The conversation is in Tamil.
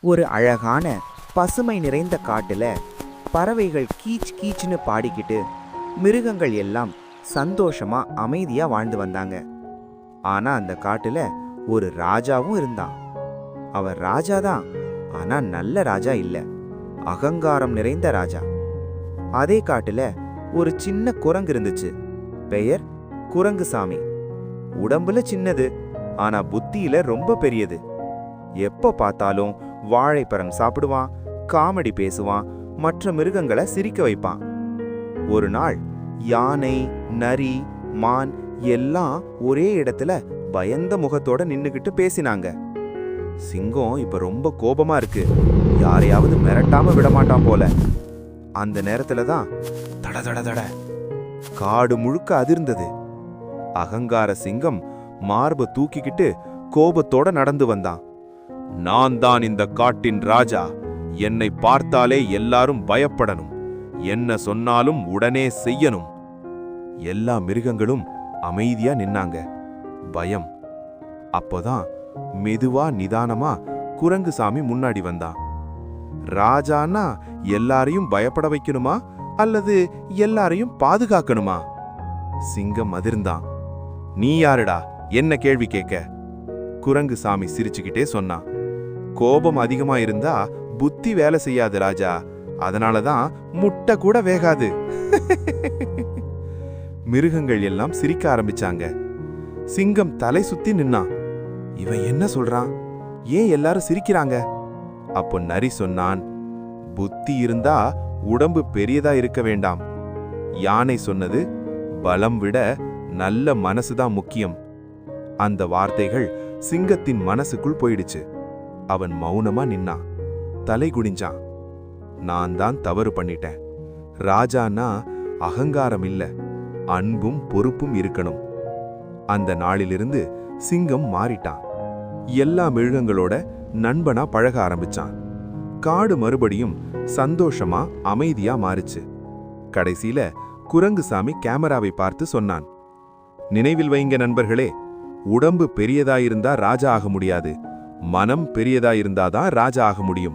ஒரு அழகான பசுமை நிறைந்த காட்டுல பறவைகள் கீச் கீச்னு பாடிக்கிட்டு மிருகங்கள் எல்லாம் சந்தோஷமா அமைதியா வாழ்ந்து வந்தாங்க. ஆனா அந்த காட்டுல ஒரு ராஜாவும் இருந்தான். அவன் ராஜாதான், ஆனா நல்ல ராஜா இல்ல, அகங்காரம் நிறைந்த ராஜா. அதே காட்டுல ஒரு சின்ன குரங்கு இருந்துச்சு. பெயர் குரங்குசாமி. உடம்புல சின்னது, ஆனா புத்தியில ரொம்ப பெரியது. எப்ப பார்த்தாலும் வாழைப்பழம் சாப்பிடுவான், காமெடி பேசுவான், மற்ற மிருகங்களை சிரிக்க வைப்பான். ஒரு நாள் யானை, நரி, மான் எல்லாம் ஒரே இடத்துல பயந்த முகத்தோட நின்னுகிட்டு பேசினாங்க. சிங்கம் இப்ப ரொம்ப கோபமா இருக்கு, யாரையாவது மிரட்டாம விடமாட்டான் போல. அந்த நேரத்துல தான் தட தட தட காடு முழுக்க அதிர்ந்தது. அகங்கார சிங்கம் மார்பை தூக்கிக்கிட்டு கோபத்தோட நடந்து வந்தான். நான் தான் இந்த காட்டின் ராஜா, என்னை பார்த்தாலே எல்லாரும் பயப்படணும், என்ன சொன்னாலும் உடனே செய்யணும். எல்லா மிருகங்களும் அமைதியா நின்னாங்க. பயம். அப்போதான் மெதுவா நிதானமா குரங்குசாமி முன்னாடி வந்தான். ராஜானா எல்லாரையும் பயப்பட வைக்கணுமா அல்லது எல்லாரையும் பாதுகாக்கணுமா? சிங்கம் அதிர்ந்தான். நீ யாருடா என்ன கேள்வி கேட்க? குரங்குசாமி சிரிச்சுக்கிட்டே சொன்னான். கோபம் அதிகமா இருந்தா புத்தி வேலை செய்யாது ராஜா, அதனாலதான் முட்டை கூட வேகாது. மிருகங்கள் எல்லாம் சிரிக்க ஆரம்பிச்சாங்க. சிங்கம் தலை சுத்தி நின்னான். இவன் என்ன சொல்றான்? ஏன் எல்லாரும் சிரிக்கிறாங்க? அப்போ நரி சொன்னான், புத்தி இருந்தா உடம்பு பெரியதா இருக்க வேண்டாம். யானை சொன்னது, பலம் விட நல்ல மனசுதான் முக்கியம். அந்த வார்த்தைகள் சிங்கத்தின் மனசுக்குள் போயிடுச்சு. அவன் மௌனமா நின்னான், தலை குனிஞ்சான். நான் தான் தவறு பண்ணிட்டேன். ராஜானா அகங்காரம் இல்ல, அன்பும் பொறுப்பும் இருக்கணும். அந்த நாளிலிருந்து சிங்கம் மாறிட்டான். எல்லா மிருகங்களோட நண்பனா பழக ஆரம்பிச்சான். காடு மறுபடியும் சந்தோஷமா அமைதியா மாறுச்சு. கடைசியில குரங்குசாமி கேமராவை பார்த்து சொன்னான், நினைவில் வைங்க நண்பர்களே, உடம்பு பெரியதாயிருந்தா ராஜா ஆக முடியாது, மனம் பெரியதாயிருந்தாதான் ராஜா ஆக முடியும்.